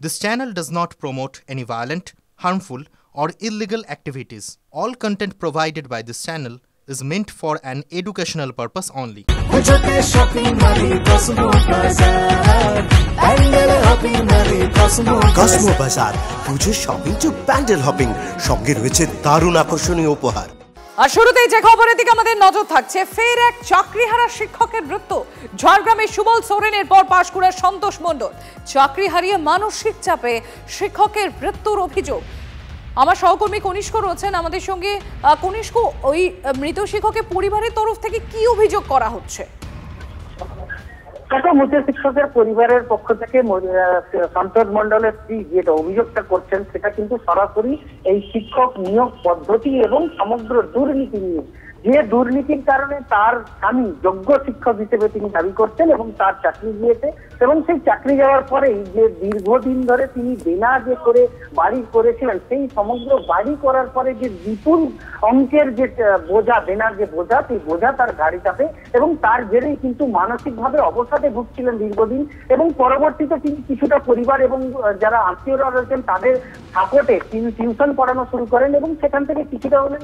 This channel does not promote any violent, harmful, or illegal activities. All content provided by this channel is meant for an educational purpose only. Cosmo বাজার পুজোর shopping two pandal hopping, সঙ্গে রয়েছে দারুণ আকর্ষণীয় উপহার। আর শুরুতেই যে খবরের দিকে আমাদের নজর থাকছে, ফের এক চাকরিহারা শিক্ষকের মৃত্যু। ঝাড়গ্রামের সুবল সোরেনের পর পাঁশকুড়ার সন্তোষ মণ্ডল। চাকরি হারিয়ে মানসিক চাপে শিক্ষকের মৃত্যুর অভিযোগ। আমার সহকর্মী কনিষ্ক রয়েছেন আমাদের সঙ্গে। কনিষ্ক, ওই মৃত শিক্ষকের পরিবারের তরফ থেকে কি অভিযোগ করা হচ্ছে? মৃত শিক্ষকের পরিবারের পক্ষ থেকে সন্তোষ মণ্ডলের স্ত্রী যেটা অভিযোগটা করছেন সেটা কিন্তু সরাসরি এই শিক্ষক নিয়োগ পদ্ধতি এবং সমগ্র দুর্নীতি নিয়ে, যে দুর্নীতির কারণে তার স্বামী যোগ্য শিক্ষক হিসেবে তিনি দাবি করছেন এবং তার চাকরি গিয়েছে, এবং সেই চাকরি যাওয়ার পরেই যে দীর্ঘদিন ধরে তিনি দেনা যে করে বাড়ি করেছিলেন, সেই সমগ্র বাড়ি করার পরে যে বিপুল অঙ্কের যে বোঝা, দেনার যে বোঝা, সেই বোঝা তার ঘাড়ে চাপে এবং তার জেরেই কিন্তু মানসিকভাবে অবসাদে ভুগছিলেন দীর্ঘদিন। এবং পরবর্তীতে তিনি কিছুটা পরিবার এবং যারা আত্মীয়রা রয়েছেন তাদের সাপোর্টে তিনি টিউশন পড়ানো শুরু করেন এবং সেখান থেকে কিছুটা হলে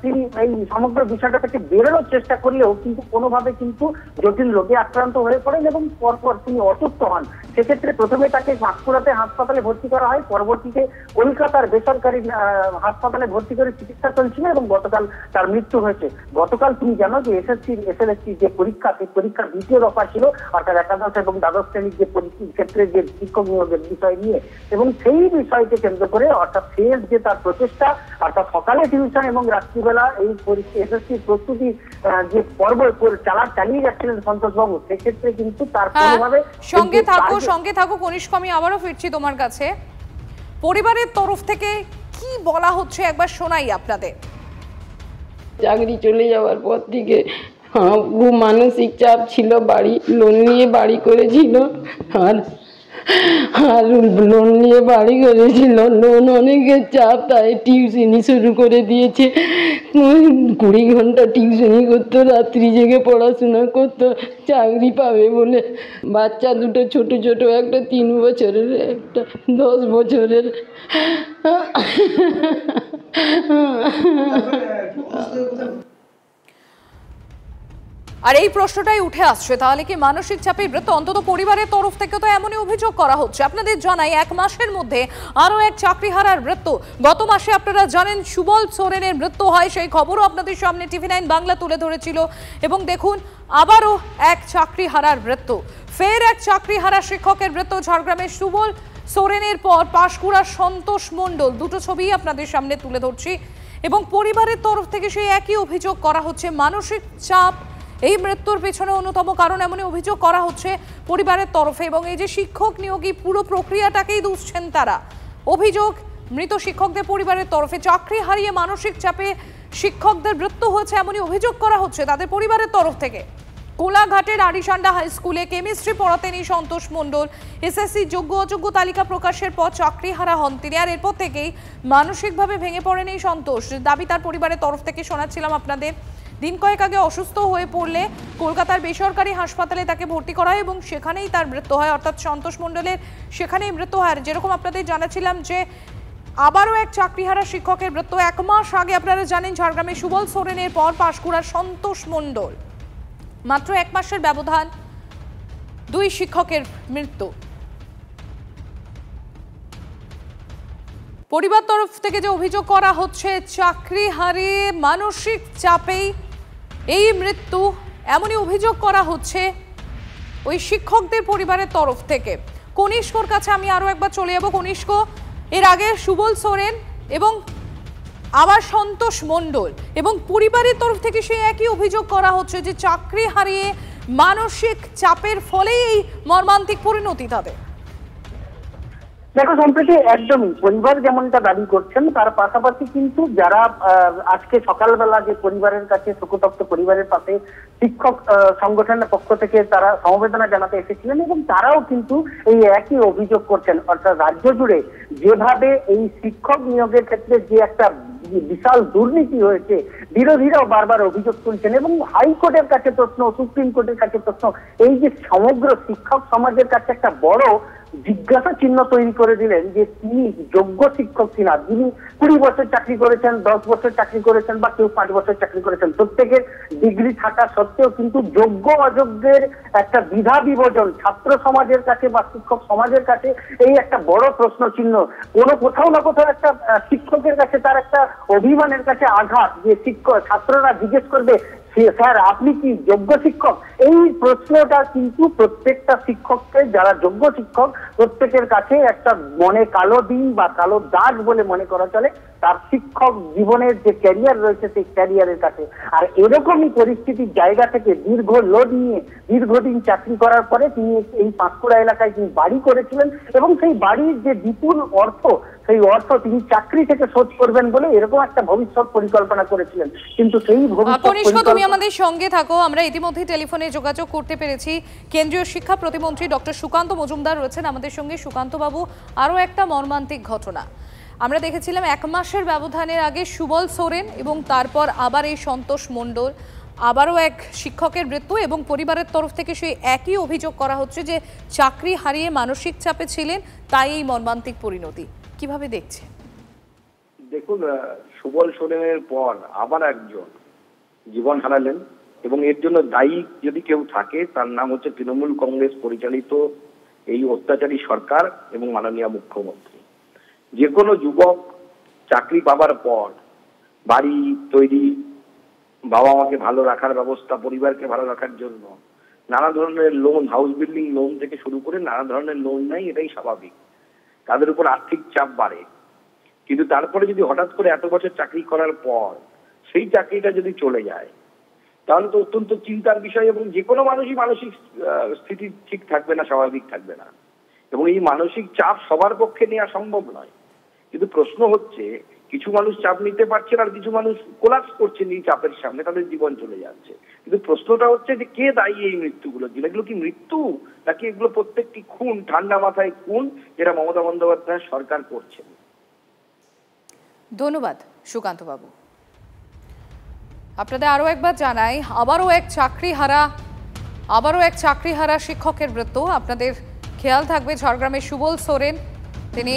তিনি এই সমগ্র বিষয়টা থেকে বেরোনোর চেষ্টা করলেও কিন্তু কোনোভাবে কিন্তু জটিল রোগে আক্রান্ত হয়ে পড়েন এবং পরপর তিনি অসুস্থ হন। সেক্ষেত্রে প্রথমে তাকে পাঁশকুড়াতে হাসপাতালে ভর্তি করা হয়, পরবর্তীতে কলকাতার বেসরকারি হাসপাতালে ভর্তি করে চিকিৎসা চলছিল এবং গতকাল তার মৃত্যু হয়েছে। গতকাল তুমি জানো যে এসএলএসসি যে পরীক্ষা, সেই পরীক্ষার দ্বিতীয় দফা ছিল, অর্থাৎ একাদশ এবং দ্বাদশ শ্রেণীর যে ক্ষেত্রে যে শিক্ষক নিয়োগের বিষয় নিয়ে, এবং সেই বিষয়কে কেন্দ্র করে অর্থাৎ শেষ যে তার প্রচেষ্টা, অর্থাৎ সকালে টিউশন এবং রাত্রিবেলা এই এসএসসির প্রস্তুতি যে পর্ব চালিয়ে যাচ্ছিলেন সন্তোষবাবু, সেক্ষেত্রে কিন্তু তার কোনোভাবে সঙ্গে থাকো কনিষ্ক, আমি আবারও ফিরছি তোমার কাছে। পরিবারের তরফ থেকে কি বলা হচ্ছে একবার শোনাই আপনাদের। চাকরি চলে যাওয়ার পর থেকে খুব মানসিক চাপ ছিল, বাড়ি লোন নিয়ে বাড়ি করেছিল, আর লোন নিয়ে বাড়ি করেছিল, লোন অনেকের চাপ, তাই টিউশনি শুরু করে দিয়েছে। 20 ঘন্টা টিউশনি করতো, রাত্রি জেগে পড়াশোনা করতো চাকরি পাবে বলে। বাচ্চা দুটো ছোট ছোট, একটা 3 বছরের, একটা 10 বছরের। আর এই প্রশ্নটাই উঠে আসছে, তাহলে কি মানসিক চাপের মৃত্যু? অন্তত পরিবারের তরফ থেকে তো এমনই অভিযোগ করা হচ্ছে। আপনাদের জানাই, 1 মাসের মধ্যে আরো এক চাকরিহারার মৃত্যু। গত মাসে আপনারা জানেন সুবল সোরেনের মৃত্যু হয়, সেই খবরও আপনাদের সামনে TV9 বাংলা তুলে ধরেছিল। এবং দেখুন, আবারও এক চাকরিহারার মৃত্যু। ফের এক চাকরিহারা শিক্ষকের মৃত্যু। ঝাড়গ্রামের সুবল সোরেনের পর পাঁশকুড়ার সন্তোষ মণ্ডল। দুটো ছবি আপনাদের সামনে তুলে ধরছি এবং পরিবারের তরফ থেকে সেই একই অভিযোগ করা হচ্ছে। মানসিক চাপ এই মৃত্যুর পেছনে অন্যতম কারণ এমনই অভিযোগ করা হচ্ছে পরিবারের তরফে। এবং এই যে শিক্ষক নিয়োগী পুরো প্রক্রিয়াটাকেই দুষছেন তারা। অভিযোগ মৃত শিক্ষকদের পরিবারের তরফে, চাকরি হারিয়ে মানসিক চাপে শিক্ষকদের মৃত্যু হয়েছে এমনই অভিযোগ করা হচ্ছে তাদের পরিবারের তরফ থেকে। কোলাঘাটের আরিসান্ডা হাই স্কুলে কেমিস্ট্রি পড়াতেন এই সন্তোষ মণ্ডল। এসএসসি যোগ্য অযোগ্য তালিকা প্রকাশের পর চাকরি হারা হন তিনি। আর এরপর থেকেই মানসিকভাবে ভেঙে পড়েন এই সন্তোষ। দাবি তার পরিবারের তরফ থেকে শোনাচ্ছিলাম আপনাদের। দিন কয়েক আগে অসুস্থ হয়ে পড়লে কলকাতার বেসরকারি হাসপাতালে তাকে ভর্তি করা হয় এবং সেখানেই তার মৃত্যু হয়, অর্থাৎ সন্তোষ মণ্ডলের সেখানেই মৃত্যু হয়। যেরকম আপনাদের জানাচ্ছিলাম যে আবারও এক চাকরিহারা শিক্ষকের মৃত্যু। 1 মাস আগে আপনারা জানেন ঝাড়গ্রামে সুবল সোরেনের পর পাঁশকুড়ার সন্তোষ মণ্ডল। মাত্র 1 মাসের ব্যবধান, 2 শিক্ষকের মৃত্যু। পরিবার তরফ থেকে যে অভিযোগ করা হচ্ছে, চাকরি হারিয়ে মানসিক চাপেই এই মৃত্যু, এমনই অভিযোগ করা হচ্ছে ওই শিক্ষকদের পরিবারের তরফ থেকে। কনিষ্কর কাছে আমি আরো একবার চলে যাব। কনিষ্ক, এর আগে সুবল সোরেন এবং আবার সন্তোষ মণ্ডল এবং পরিবারের তরফ থেকে সেই একই অভিযোগ করা হচ্ছে যে চাকরি হারিয়ে মানসিক চাপের ফলেই এই মর্মান্তিক পরিণতি তাদের। দেখো সম্প্রতি একদমই পরিবার যেমনটা দাবি করছেন, তার পাশাপাশি কিন্তু যারা আজকে সকালবেলা যে পরিবারের কাছে শোকতপ্ত পরিবারের পাশে শিক্ষক সংগঠনের পক্ষ থেকে তারা সমবেদনা জানাতে এসেছিলেন এবং তারাও কিন্তু এই একই অভিযোগ করছেন। অর্থাৎ রাজ্য জুড়ে যেভাবে এই শিক্ষক নিয়োগের ক্ষেত্রে যে একটা বিশাল দুর্নীতি হয়েছে, বিরোধীরাও বারবার অভিযোগ তুলছেন এবং হাইকোর্টের কাছে প্রশ্ন, সুপ্রিম কোর্টের কাছে প্রশ্ন। এই যে সমগ্র শিক্ষক সমাজের কাছে একটা বড় জিজ্ঞাসা চিহ্ন তৈরি করে দিলেন যে তিনি যোগ্য শিক্ষক কিনা, যিনি 20 বছর চাকরি করেছেন, 10 বছর চাকরি করেছেন বা কেউ 5 বছর চাকরি করেছেন, প্রত্যেকের ডিগ্রি থাকা সত্ত্বেও কিন্তু যোগ্য অযোগ্যের একটা বিধা বিভাজন ছাত্র সমাজের কাছে বা শিক্ষক সমাজের কাছে এই একটা বড় প্রশ্ন চিহ্ন। কোথাও না কোথাও একটা শিক্ষকের কাছে তার একটা অভিমানের কাছে আঘাত, যে ছাত্ররা জিজ্ঞেস করবে স্যার আপনি কি যোগ্য শিক্ষক। এই প্রশ্নটা কিন্তু প্রত্যেকটা শিক্ষককে, যারা যোগ্য শিক্ষক, প্রত্যেকের কাছে একটা মনে কালো দিন বা কালো দাগ বলে মনে করা চলে তার শিক্ষক জীবনের যে ক্যারিয়ার রয়েছে সেই ক্যারিয়ারের কাছে। আর এরকমই পরিস্থিতির জায়গা থেকে দীর্ঘ লোড নিয়ে দীর্ঘদিন চাকরি করার পরে তিনি এই পাঁশকুড়া এলাকায় তিনি বাড়ি করেছিলেন এবং সেই বাড়ির যে বিপুল অর্থ, সেই অর্থ তিনি চাকরি থেকে শোধ করবেন বলে এরকম একটা ভবিষ্যৎ পরিকল্পনা করেছিলেন। কিন্তু সেই ভবিষ্যৎ, তুমি আমাদের সঙ্গে থাকো। আমরা ইতিমধ্যে টেলিফোনে যোগাযোগ করতে পেরেছি কেন্দ্রীয় শিক্ষা প্রতিমন্ত্রী ডক্টর সুকান্ত মজুমদার রয়েছেন আমাদের সঙ্গে। সুকান্ত বাবু, আরো একটা মর্মান্তিক ঘটনা আমরা দেখেছিলাম 1 মাসের ব্যবধানের আগে সুবল সোরেন এবং তারপর আবার এই সন্তোষ মণ্ডল, আবারও এক শিক্ষকের মৃত্যু এবং পরিবারের তরফ থেকে সেই একই অভিযোগ করা হচ্ছে যে চাকরি হারিয়ে মানসিক চাপে ছিলেন, তাই এই মর্মান্তিক পরিণতি। কিভাবে দেখছে? দেখুন, সুবল সোরেনের পর আবার একজন জীবন হারালেন এবং এর জন্য দায়ী যদি কেউ থাকে তার নাম হচ্ছে তৃণমূল কংগ্রেস পরিচালিত এই অত্যাচারী সরকার এবং মাননীয় মুখ্যমন্ত্রী। যে কোনো যুবক চাকরি পাবার পর বাড়ি তৈরি, বাবা মাকে ভালো রাখার ব্যবস্থা, পরিবারকে ভালো রাখার জন্য নানা ধরনের লোন, হাউস বিল্ডিং লোন থেকে শুরু করে নানা ধরনের লোন নেয়, এটাই স্বাভাবিক। তাদের উপর আর্থিক চাপ বাড়ে, কিন্তু তারপরে যদি হঠাৎ করে এত বছর চাকরি করার পর সেই চাকরিটা যদি চলে যায় তাহলে তো অত্যন্ত চিন্তার বিষয় এবং যে কোনো মানুষই মানসিক স্থিতি ঠিক থাকবে না, স্বাভাবিক থাকবে না এবং এই মানসিক চাপ সবার পক্ষে নেওয়া সম্ভব নয়। কিন্তু প্রশ্ন হচ্ছে, কিছু মানুষ চাপ নিতে পারছেন আর কিছু মানুষ কোলাপস করছেন এই চাপের সামনে, তাদের জীবন চলে যাচ্ছে। কিন্তু প্রশ্নটা হচ্ছে যে কে দায়ী এই মৃত্যুগুলোর জন্য? এগুলো কি মৃত্যু নাকি এগুলো প্রত্যেকটি খুন, ঠান্ডা মাথায় খুন, যেটা মমতা বন্দ্যোপাধ্যায় সরকার করছেন? ধন্যবাদ সুকান্ত বাবু। আপনাদের আরো একবার জানাই, আবারও এক চাকরিহারা শিক্ষকের মৃত্যু। আপনাদের খেয়াল থাকবে ঝাড়গ্রামের সুবল সোরেন, তিনি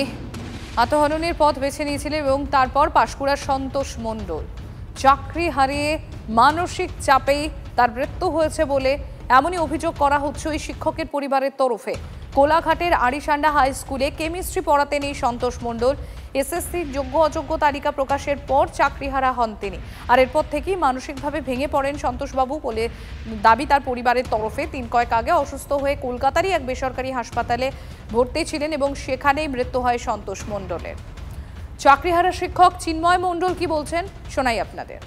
আত্মহননের পথ বেছে নিয়েছিলেন এবং তারপর পাঁশকুড়ার সন্তোষ মণ্ডল চাকরি হারিয়ে মানসিক চাপেই তার মৃত্যু হয়েছে বলে এমনই অভিযোগ করা হচ্ছে ওই শিক্ষকের পরিবারের তরফে। কোলাঘাটের আড়িসান্ডা হাই স্কুলে কেমিস্ট্রি পড়াতেন এই সন্তোষ মণ্ডল। এসএসসির যোগ্য অযোগ্য তালিকা প্রকাশের পর চাকরিহারা হন তিনি, আর এরপর থেকেই মানসিকভাবে ভেঙে পড়েন সন্তোষবাবু বলে দাবি তার পরিবারের তরফে। 3 কয়েক আগে অসুস্থ হয়ে কলকাতারই এক বেসরকারি হাসপাতালে ভর্তি ছিলেন এবং সেখানেই মৃত্যু হয় সন্তোষ মণ্ডলের। চাকরিহারা শিক্ষক চিন্ময় মণ্ডল কি বলছেন শোনাই আপনাদের।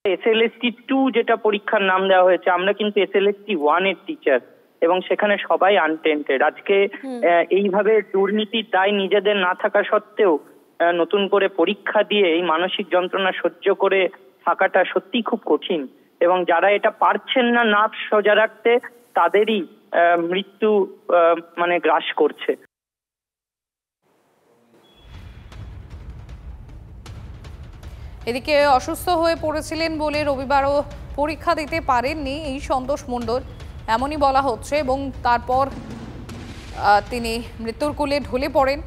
SLST 2 যেটা পরীক্ষার নাম দেওয়া হয়েছে, আমরা কিন্তু SLST 1 এর টিচার এবং সেখানে সবাই আনটেন্টেড। আজকে এইভাবে দুর্নীতির দায় নিজেদের না থাকা সত্ত্বেও নতুন করে পরীক্ষা দিয়ে এই মানসিক যন্ত্রণা সহ্য করে থাকাটা সত্যি খুব কঠিন এবং যারা এটা পারছেন না নাক সোজা রাখতে তাদেরই মৃত্যু গ্রাস করছে। এদিকে অসুস্থ হয়ে পড়েছিলেন বলে রবিবারও পরীক্ষা দিতে পারেননি এই সন্তোষ মণ্ডল, এমনই বলা হচ্ছে এবং তারপর তিনি মৃত্যুর কোলে ঢলে পড়েন।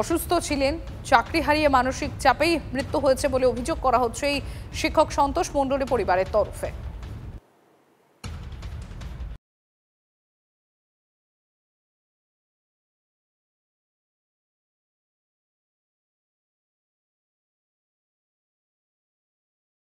অসুস্থ ছিলেন, চাকরি হারিয়ে মানসিক চাপেই মৃত্যু হয়েছে বলে অভিযোগ করা হচ্ছে এই শিক্ষক সন্তোষ মণ্ডলের পরিবারের তরফে।